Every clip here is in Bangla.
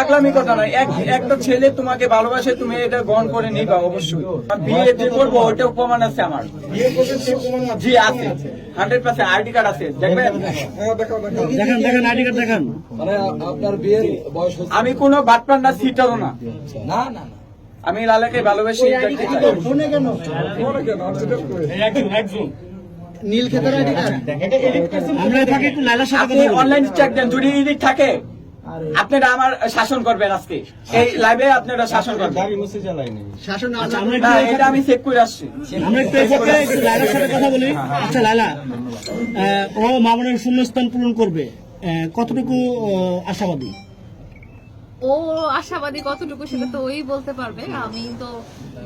পাগলামি কথা নয়, একটা ছেলে তোমাকে ভালোবাসে, তুমি এটা গ্রহণ করে নিবা অবশ্যই। বিয়ে যে করবো ওইটাও প্রমাণ আছে আমার। জি আছে, 100% আইডি কার্ড আছে, দেখবেন। দেখেন আইডি কার্ড দেখান। মানে আপনার বিয়ের বয়স হচ্ছে? আমি কোনো বাটপার না, সিটারও না। না না না, আমি লালাকে ভালোবাসি। নীল ক্ষেতের আইডি কার্ড আমরা থাকি একটু লালার সাথে আপনি অনলাইন চেক দেন, যদি এডিট থাকে আপনারা আমার শাসন করবেন। আজকে এই লাইভে আপনারা শাসন করবেন। শাসন না, এটা আমি চেক করে আসছি। আমরা একটু একটু লালার সাথে কথা বলি। আচ্ছা লালা, ও মামুনের শূন্যস্থান পূরণ করবে, কতটুকু আশাবাদী? ও আশাবাদী কতটুকু সেটা তো ওই বলতে পারবে। আমি তো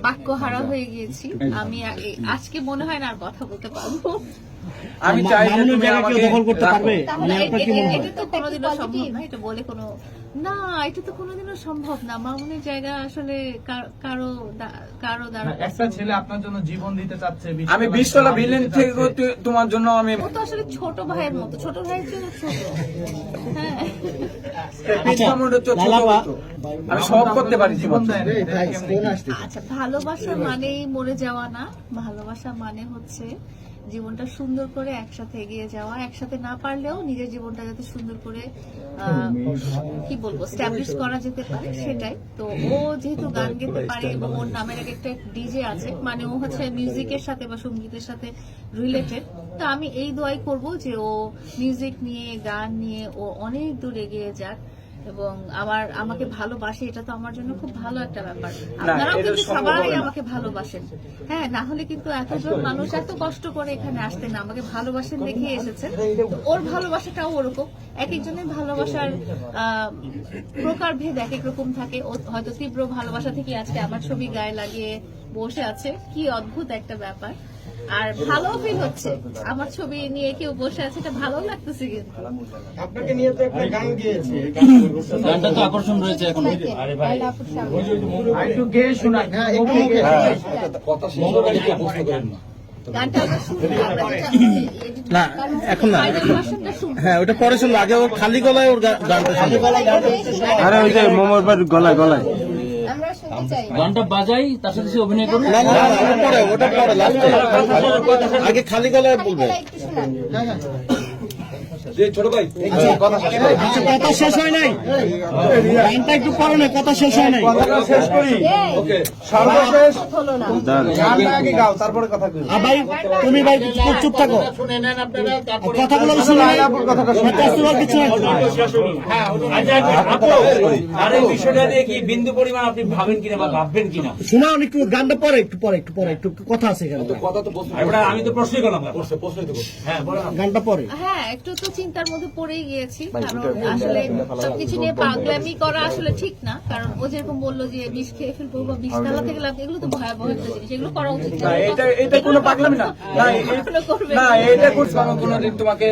বাক্য হারা হয়ে গিয়েছি। আমি আজকে মনে হয় না আর কথা বলতে পারবো। আমি চাই যে মামুনের তুমি জায়গা কেউ আমাকে দখল করতে পারবে? মানে আপনার কি মনে হয়? এটা তো কোনোদিনও সম্ভব না, এটা বলে কোনো না, এটা তো কোনোদিনও সম্ভব না। মামুনের জায়গা আসলে কারো দ্বারা। একটা ছেলে আপনার জন্য জীবন দিতে চাচ্ছে, আমি 20 তলা বিল্ডিং থেকে তোমার জন্য আমি ও তো আসলে ছোট ভাইয়ের মতো, ছোট ভাইয়ের জন্য ছোট। হ্যাঁ, আমি সব করতে পারি জীবন। আচ্ছা, ভালোবাসা মানেই মরে যাওয়া না। ভালোবাসা মানে হচ্ছে জীবনটা সুন্দর করে একসাথে এগিয়ে যাওয়া, একসাথে না পারলেও নিজের জীবনটা যাতে সুন্দর করে কি বলবো স্ট্যাবলিশ করা যেতে পারে, সেটাই। তো ও যেহেতু গান গেতে পারে এবং ওর নামের আগে একটা ডিজে আছে, মানে ও হচ্ছে মিউজিকের সাথে বা সঙ্গীতের সাথে রিলেটেড। তো আমি এই দোয়াই করব যে ও মিউজিক নিয়ে, গান নিয়ে ও অনেক দূর এগিয়ে যাক এবং আমাকে ভালোবাসে। এটা তো আমার জন্য খুব ভালো একটা ব্যাপার। আপনারাও কিন্তু সবাই আমাকে ভালোবাসেন। হ্যাঁ, না হলে কিন্তু এতজন মানুষ এত কষ্ট করে এখানে আসতেন না, আমাকে ভালোবাসেন দেখে এসেছেন। ওর ভালোবাসাটাও ওরকম। এক একজনের ভালোবাসার প্রকারভেদ এক এক রকম থাকে। ও হয়তো তীব্র ভালোবাসা থেকে আজকে আমার ছবি গায়ে লাগিয়ে বসে আছে, কি অদ্ভুত একটা ব্যাপার। আর ভালো ফিল হচ্ছে, আমার ছবি নিয়ে কেউ বসে আছে, এটা ভালো লাগতেছে। কিন্তু আপনাকে নিয়ে তো একটা গান গিয়েছে, গানটা তো আকর্ষণ রয়েছে এখন। একটু গেয়ে শোনাই। কথা শেষ হওয়ার আগে কেউ প্রশ্ন করেন না। গানটা আমরা শুনবো, আমরা না এখন না, হ্যাঁ ওটা পরে শুনবো। আগে ওর খালি গলায় ওর গানটা শুনবো। আরে ওই যে মোমোর গলায় গলায় আমরা শুনতে চাই। গানটা বাজাই, তার সাথে সে অভিনয় করবে। না ওটা পরে লাস্টে, আগে খালি গলায় বলবে। একটু শোনান। যে ছোট ভাই কথা শেষ করো। আচ্ছা, কথা শেষ হয় নাই, গানটা একটু পরে না, কথা শেষ হয় নাই। শেষ করি। ওকে, সর্বশেষ হলো না। গানটা আগে গাও, তারপরে কথা কই। ভাই তুমি ভাই চুপ থাকো, কথাগুলো শুনে কিছু আর এই বিষয়টা নিয়ে কি বিন্দু পরিমাণ আপনি ভাবেন কিনা বা ভাববেন কিনা? শোনা একটু, গানটা পরে একটু কথা আছে এখানে। কথা তো প্রশ্ন আমি তো প্রশ্নই করলাম না। প্রশ্নই তো করছি। হ্যাঁ বলেন। গানটা পরে। হ্যাঁ, একটু তো চিন্তার মধ্যে পড়েই গিয়েছি, কারণ আসলে সবকিছু নিয়ে পাগলামি করা আসলে ঠিক না। কারণ ও যেরকম বললো যে বিষ খেয়ে ফেলবো বা বিষ ঢালা থেকে লাগবে, এগুলো তো ভয়াবহ একটা জিনিস, এগুলো করা উচিত না। এটা কোনো পাগলামি না। এগুলো করবে না, এটা করছে আমি কোনোদিন তোমাকে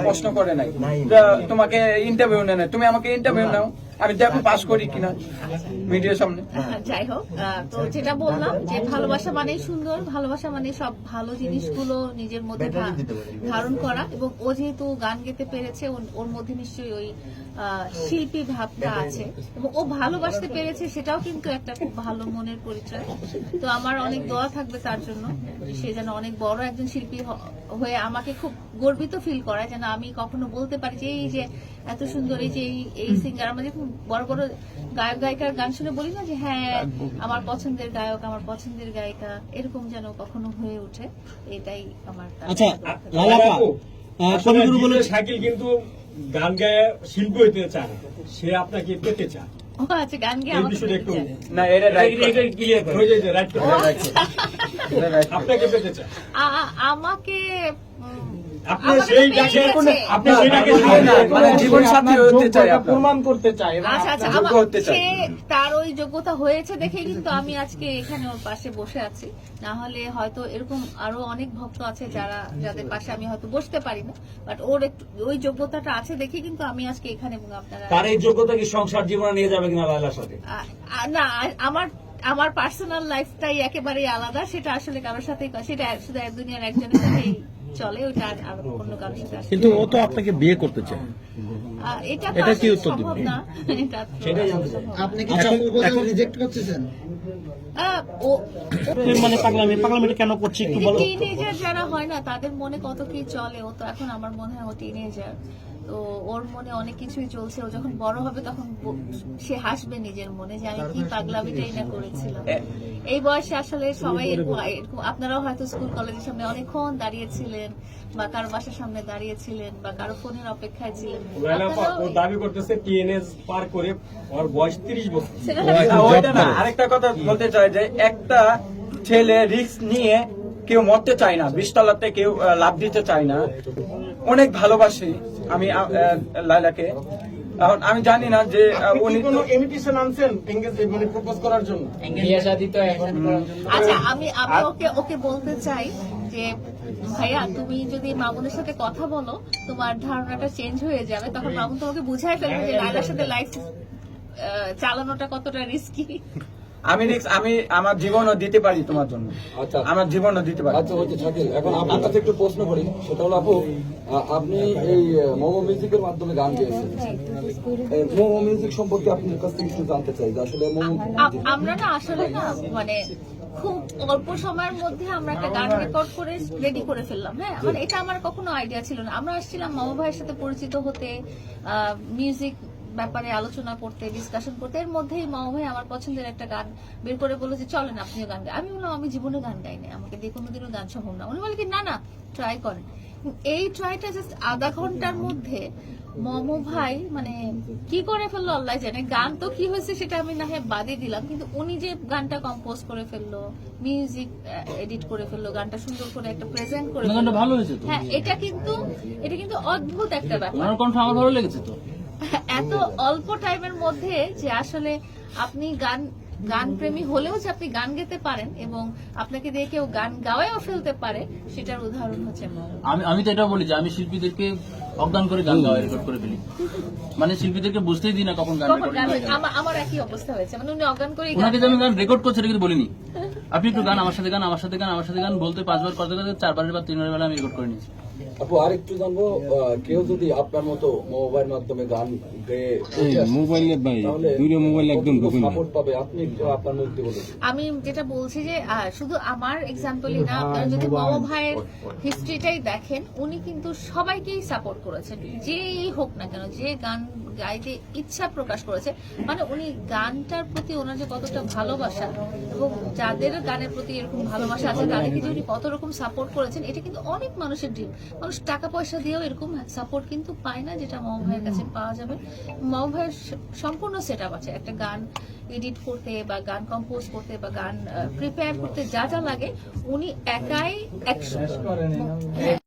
প্রশ্ন করে নাই, তোমাকে ইন্টারভিউ নেয় না। তুমি আমাকে ইন্টারভিউ নাও, আমি দেখো পাস করি কিনা মিডিয়ার সামনে। যাই হোক, তো যেটা বললাম যে ভালোবাসা মানেই সুন্দর, ভালোবাসা মানে সব ভালো জিনিসগুলো নিজের মধ্যে ধারণ করা। এবং ও যেহেতু গান গেতে পেরেছে, ওর মধ্যে নিশ্চয়ই ওই শিল্পী ভাবটা আছে এবং ও ভালোবাসতে পেরেছে, সেটাও কিন্তু একটা খুব ভালো মনের পরিচয়। তো আমার অনেক দোয়া থাকবে তার জন্য, সে যেন অনেক বড় একজন শিল্পী হয়ে আমাকে খুব গর্বিত ফিল করায়, যেন আমি কখনো বলতে পারি যে এই যে এত সুন্দর, এই যে এই সিঙ্গার। আমরা যখন বড় বড় গায়ক গায়িকার গান শুনে বলি না যে হ্যাঁ আমার পছন্দের গায়ক, আমার পছন্দের গায়িকা, এরকম যেন কখনো হয়ে ওঠে, এটাই আমার। আচ্ছা লালাপা, কবিগুরু বলে শাকিল কিন্তু গান গায়ে শিল্পী হইতে চায় না, সে আপনাকে পেতে চায়। ও আচ্ছা, গান গিয়ে এই আমাকে বিষয়টা একটু পেতে চায়। না, এটা রাইট ক্লিয়ার হয়ে যায় যে রাইট আপনাকে পেতে চায়। আমাকে আপনি সেই ডাকে আপনি সেই ডাকে মানে জীবন সাথী হতে চাই, প্রমাণ করতে চায়। আচ্ছা আচ্ছা, যোগ্য হতে চাই। সে তার ওই যোগ্যতা হয়েছে দেখে কিন্তু আমি আজকে এখানে ওর পাশে বসে আছি। না হলে হয়তো এরকম আরো অনেক ভক্ত আছে যাদের পাশে আমি হয়তো বসতে পারি না, বাট ওর একটু ওই যোগ্যতাটা আছে দেখে কিন্তু আমি আজকে এখানে। এবং আপনারা তার এই যোগ্যতা কি সংসার জীবনে নিয়ে যাবে কিনা লাইলার সাথে? না, আমার পার্সোনাল লাইফটাই একেবারেই আলাদা, সেটা আসলে কারোর সাথে, সেটা শুধু দুনিয়ার একজনের সাথেই চলে, ওইটা আর অন্য কারোর সাথে আসলে। কিন্তু ও তো আপনাকে বিয়ে করতে চায়। এটা তো এটা কি আসলে উত্তর সম্ভব দিবেন? না। এটা তো সেটাই জানতে চাই। সম্ভব না। আপনি কি সকল কথা রিজেক্ট করতেছেন? মানে পাগলামিটা কেন করছে একটু বলো। টিনেজার যারা হয় না তাদের মনে কত কি চলে, ও তো এখন আমার মনে হয় ও টিনেজার, তো ওর মনে অনেক কিছুই চলছে। ও যখন বড় হবে তখন সে হাসবে নিজের মনে যে আমি কি পাগলামিটাই না করেছিলাম। এই বয়সে আসলে সবাই এরকম আপনারাও হয়তো স্কুল কলেজের সামনে অনেকক্ষণ দাঁড়িয়েছিলেন বা কারো বাসার সামনে দাঁড়িয়েছিলেন বা কারো ফোনের অপেক্ষায় ছিলেন। লাইলা আপা, ও আপনারাও- দাবি করতেছে টিএনএস পার করে ওর বয়স 30 বছর। সেটা ওইটা না, আরেকটা কথা বলতে চাই যে একটা ছেলে রিস্ক নিয়ে কেউ মরতে চায় না, 20 তলাতে কেউ লাভ দিতে চায় না। অনেক ভালোবাসি আমি লাইলাকে। এখন আমি জানি না যে উনি কোনো ইনভিটেশন আনছেন মানে প্রপোজ করার জন্য? আচ্ছা, আমি ওকে বলতে চাই যে ভাইয়া তুমি যদি মামুনের সাথে কথা বলো তোমার ধারণাটা চেঞ্জ হয়ে যাবে, তখন মামুন তোমাকে বুঝাই ফেলবে যে লাইলার সাথে লাইফ চালানোটা কতটা রিস্কি। আমি আমার জীবনও দিতে পারি তোমার জন্য, আচ্ছা। আমার জীবনও দিতে পারি। আচ্ছা হচ্ছে শাকিল, এখন আপনার কাছে একটু প্রশ্ন করি, সেটা হলো আপু, আপনি এই মোমো মিউজিকের মাধ্যমে গান গেয়েছেন। এই মোমো মিউজিক সম্পর্কে আপনার কাছ থেকে একটু জানতে চাই যে আসলে মোমো আমরা না আসলে না মানে খুব অল্প সময়ের মধ্যে আমরা একটা গান রেকর্ড করে রেডি করে ফেললাম। হ্যাঁ, মানে এটা আমার কখনো আইডিয়া ছিল না। আমরা আসছিলাম মামা ভাইয়ের সাথে পরিচিত হতে, মিউজিক ব্যাপারে আলোচনা করতে, ডিসকাশন করতে। এর মধ্যেই মামা ভাই আমার পছন্দের একটা গান বের করে বললো যে চলেন আপনিও গান গাই। আমি বললাম আমি জীবনে গান গাই না, আমাকে দিয়ে কোনোদিনও গান সম্ভব না। উনি বলে কি না না ট্রাই করেন। এই ট্রাইটা জাস্ট আধা ঘন্টার মধ্যে মমো ভাই মানে কি করে ফেললো আল্লাহ জানে। গান তো কি হয়েছে সেটা আমি না হয় বাদে দিলাম, কিন্তু উনি যে গানটা কম্পোজ করে ফেললো, মিউজিক এডিট করে ফেললো, গানটা সুন্দর করে একটা প্রেজেন্ট করে ফেললো। ভালো হয়েছে তো। হ্যাঁ, এটা কিন্তু অদ্ভুত একটা ব্যাপার। ওনার কণ্ঠ আমার ভালো লেগেছে তো। এত অল্প টাইমের মধ্যে যে আসলে আপনি গান প্রেমী হলেও যে আপনি গান গেতে পারেন এবং আপনাকে দিয়ে কেউ গান গাওয়াও ফেলতে পারে, সেটার উদাহরণ হচ্ছে মমো। আমি তো এটা বলি যে আমি শিল্পীদেরকে অজ্ঞান করে গান গাওয়া রেকর্ড করে ফেলি, মানে শিল্পীদেরকে বুঝতেই দিই না কখন গান কখন রেকর্ড গান আমার একই অবস্থা হয়েছে, মানে উনি অজ্ঞান করে ওনাকে যে আমি গান রেকর্ড করছি এটা কিন্তু বলিনি। আপনি একটু গান আমার সাথে গান আমার সাথে গান আমার সাথে গান বলতে 5 বার করতে করতে 4 বারের বা 3 বারের বেলা আমি রেকর্ড করে নিয়েছি। আপু আরেকটু জানবো, কেউ যদি আপনার মতো মোবাইল মাধ্যমে গান গেয়ে মোবাইলে ভাই দুইটা মোবাইল একদম ঢুকে না। সাপোর্ট পাবে, আপনি একটু আপনার মুখ দিয়ে বলুন। আমি যেটা বলছি যে শুধু আমার এক্সাম্পলই না, আপনারা যদি মামা ভাইয়ের হিস্ট্রিটাই দেখেন, উনি কিন্তু সবাইকেই সাপোর্ট করেছেন, যেই হোক না কেন, যে গান গাইতে ইচ্ছা প্রকাশ করেছে। মানে উনি গানটার প্রতি ওনার যে কতটা ভালোবাসা এবং যাদের গানের প্রতি এরকম ভালোবাসা আছে তাদেরকে যে উনি কত রকম সাপোর্ট করেছেন, এটা কিন্তু অনেক মানুষের ড্রিম। মানুষ টাকা পয়সা দিয়েও এরকম সাপোর্ট কিন্তু পায় না, যেটা মামা ভাইয়ের কাছে পাওয়া যাবে। মামা ভাইয়ের সম্পূর্ণ সেট আপ আছে, একটা গান এডিট করতে বা গান কম্পোজ করতে বা গান প্রিপেয়ার করতে যা যা লাগে উনি একাই 100।